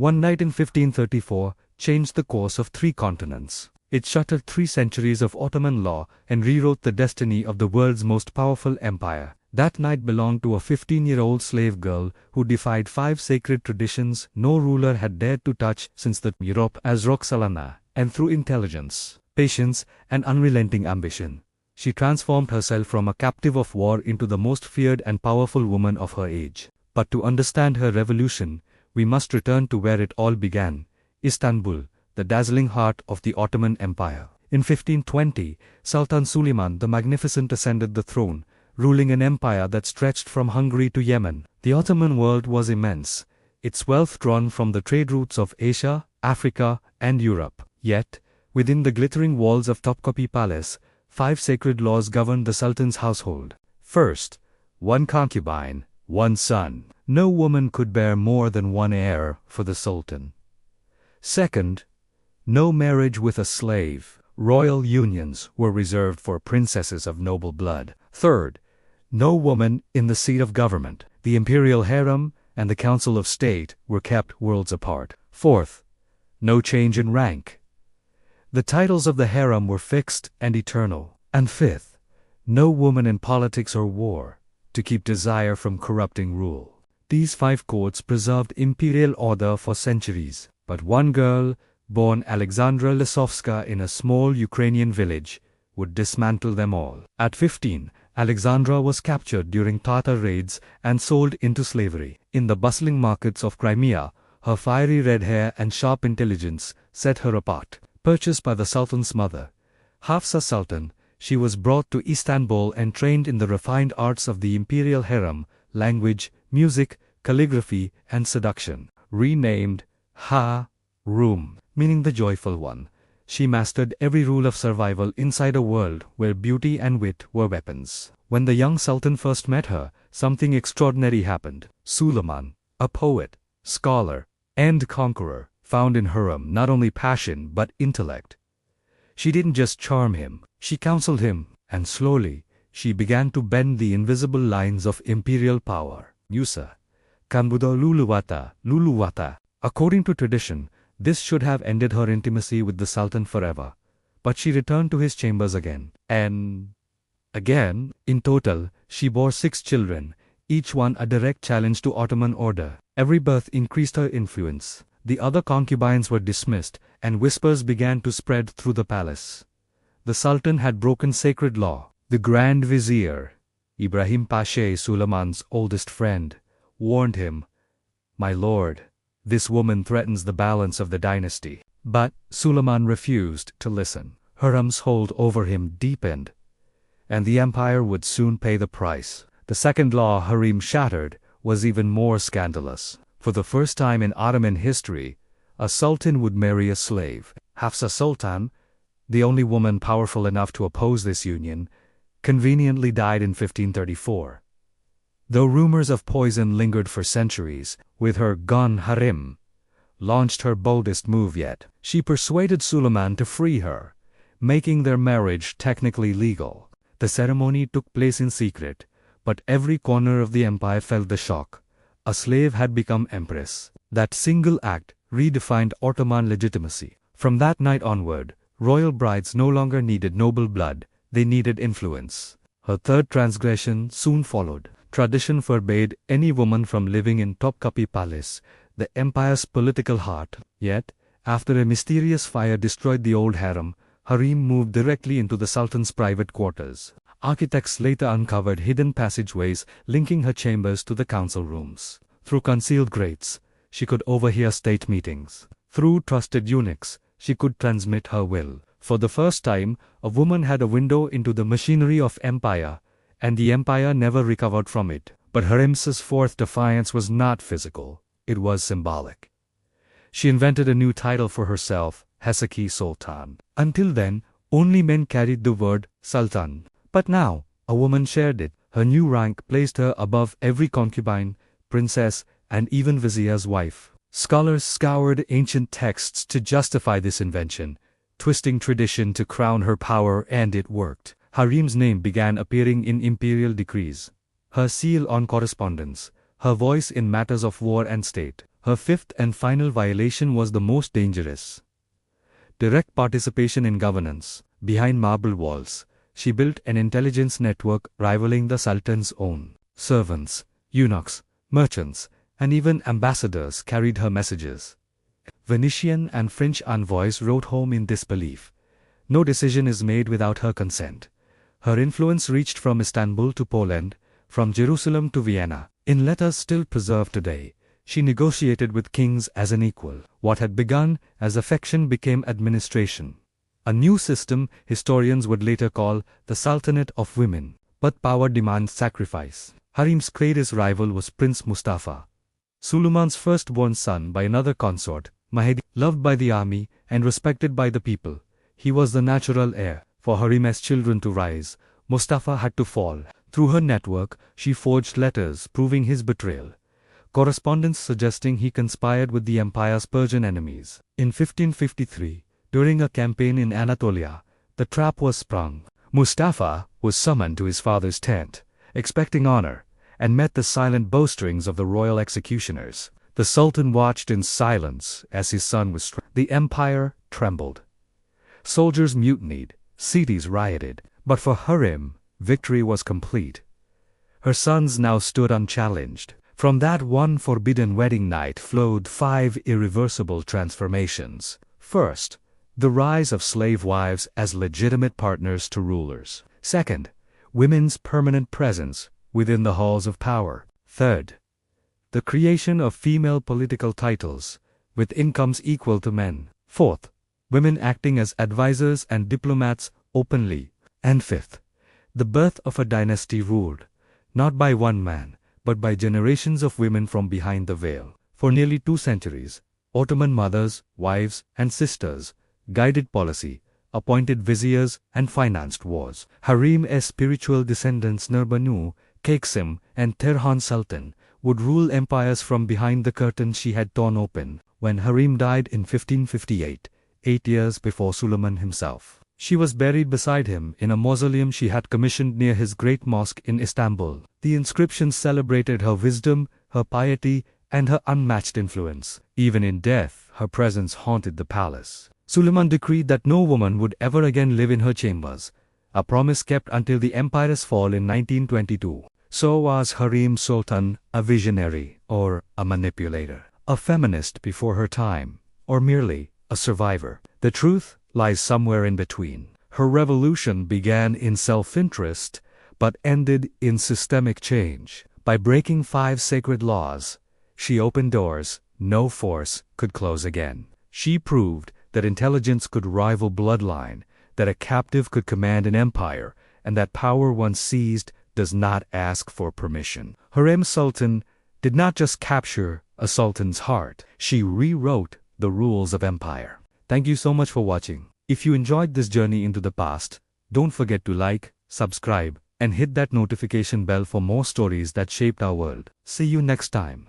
one night in 1534 changed the course of 3 continents. It shuttered 3 centuries of Ottoman law and rewrote the destiny of the world's most powerful empire. That night belonged to a 15-year-old slave girl who defied 5 sacred traditions no ruler had dared to touch since the Europe as Roxelana, and through intelligence, patience, and unrelenting ambition, she transformed herself from a captive of war into the most feared and powerful woman of her age. But to understand her revolution, we must return to where it all began, Istanbul, the dazzling heart of the Ottoman Empire. In 1520, Sultan Suleiman the Magnificent ascended the throne, ruling an empire that stretched from Hungary to Yemen. The Ottoman world was immense, its wealth drawn from the trade routes of Asia, Africa, and Europe. Yet, within the glittering walls of Topkapi Palace, 5 sacred laws governed the Sultan's household. First, 1 concubine, 1 son. No woman could bear more than 1 heir for the Sultan. Second, no marriage with a slave. Royal unions were reserved for princesses of noble blood. Third, no woman in the seat of government. The imperial harem and the council of state were kept worlds apart. Fourth, no change in rank. The titles of the harem were fixed and eternal. And fifth, no woman in politics or war, to keep desire from corrupting rule. These 5 codes preserved imperial order for centuries. But one girl, born Alexandra Lisovska in a small Ukrainian village, would dismantle them all. At 15, Alexandra was captured during Tatar raids and sold into slavery. In the bustling markets of Crimea, her fiery red hair and sharp intelligence set her apart. Purchased by the Sultan's mother, Hafsa Sultan, she was brought to Istanbul and trained in the refined arts of the imperial harem, language, music, calligraphy, and seduction. Renamed Hurrem, meaning the joyful one, she mastered every rule of survival inside a world where beauty and wit were weapons. When the young Sultan first met her, something extraordinary happened. Suleiman, a poet, scholar, and conqueror, found in Hurrem not only passion but intellect. She didn't just charm him, she counseled him, and slowly, she began to bend the invisible lines of imperial power. Yusa, Kambudo Luluwata. According to tradition, this should have ended her intimacy with the Sultan forever. But she returned to his chambers again and again. In total, she bore 6 children, each one a direct challenge to Ottoman order. Every birth increased her influence. The other concubines were dismissed, and whispers began to spread through the palace. The Sultan had broken sacred law. The Grand Vizier, Ibrahim Pasha, Suleiman's oldest friend, warned him, "My lord, this woman threatens the balance of the dynasty." But Suleiman refused to listen. Hurrem's hold over him deepened, and the empire would soon pay the price. The second law Hurrem shattered was even more scandalous. For the first time in Ottoman history, a sultan would marry a slave. Hafsa Sultan, the only woman powerful enough to oppose this union, conveniently died in 1534. Though rumors of poison lingered for centuries, with her gone Hurrem launched her boldest move yet. She persuaded Suleiman to free her, making their marriage technically legal. The ceremony took place in secret, but every corner of the empire felt the shock. A slave had become empress. That single act redefined Ottoman legitimacy. From that night onward, royal brides no longer needed noble blood, they needed influence. Her third transgression soon followed. Tradition forbade any woman from living in Topkapi Palace, the empire's political heart. Yet, after a mysterious fire destroyed the old harem, Hurrem moved directly into the Sultan's private quarters. Architects later uncovered hidden passageways linking her chambers to the council rooms. Through concealed grates, she could overhear state meetings. Through trusted eunuchs, she could transmit her will. For the first time, a woman had a window into the machinery of empire, and the empire never recovered from it. But Hurrem's fourth defiance was not physical, it was symbolic. She invented a new title for herself, Heseki Sultan. Until then, only men carried the word Sultan. But now, a woman shared it. Her new rank placed her above every concubine, princess, and even vizier's wife. Scholars scoured ancient texts to justify this invention, twisting tradition to crown her power, and it worked. Hurrem's name began appearing in imperial decrees, her seal on correspondence, her voice in matters of war and state. Her fifth and final violation was the most dangerous. Direct participation in governance. Behind marble walls, she built an intelligence network rivaling the Sultan's own. Servants, eunuchs, merchants, and even ambassadors carried her messages. Venetian and French envoys wrote home in disbelief. No decision is made without her consent. Her influence reached from Istanbul to Poland, from Jerusalem to Vienna. In letters still preserved today, she negotiated with kings as an equal. What had begun as affection became administration. A new system historians would later call the Sultanate of Women. But power demands sacrifice. Hurrem's greatest rival was Prince Mustafa, Suleiman's firstborn son by another consort, Mahdi. Loved by the army and respected by the people, he was the natural heir. For Hurrem's children to rise, Mustafa had to fall. Through her network, she forged letters proving his betrayal, correspondence suggesting he conspired with the empire's Persian enemies. In 1553, during a campaign in Anatolia, the trap was sprung. Mustafa was summoned to his father's tent, expecting honor, and met the silent bowstrings of the royal executioners. The Sultan watched in silence as his son was struck. The empire trembled. Soldiers mutinied, cities rioted, but for Hurrem, victory was complete. Her sons now stood unchallenged. From that one forbidden wedding night flowed 5 irreversible transformations. First, the rise of slave wives as legitimate partners to rulers. Second, women's permanent presence within the halls of power. Third, the creation of female political titles, with incomes equal to men. Fourth, women acting as advisors and diplomats openly. And fifth, the birth of a dynasty ruled, not by one man, but by generations of women from behind the veil. For nearly 2 centuries, Ottoman mothers, wives, and sisters guided policy, appointed viziers, and financed wars. Hurrem's spiritual descendants Nurbanu, Qasim, and Hurrem Sultan would rule empires from behind the curtain she had torn open. When Hurrem died in 1558, 8 years before Suleiman himself, she was buried beside him in a mausoleum she had commissioned near his great mosque in Istanbul. The inscriptions celebrated her wisdom, her piety, and her unmatched influence. Even in death, her presence haunted the palace. Suleiman decreed that no woman would ever again live in her chambers, a promise kept until the empire's fall in 1922. So was Hurrem Sultan a visionary, or a manipulator, a feminist before her time, or merely a survivor? The truth lies somewhere in between. Her revolution began in self-interest, but ended in systemic change. By breaking 5 sacred laws, she opened doors no force could close again. She proved that intelligence could rival bloodline, that a captive could command an empire, and that power once seized does not ask for permission. Hurrem Sultan did not just capture a sultan's heart, she rewrote the rules of empire. Thank you so much for watching. If you enjoyed this journey into the past, don't forget to like, subscribe, and hit that notification bell for more stories that shaped our world. See you next time.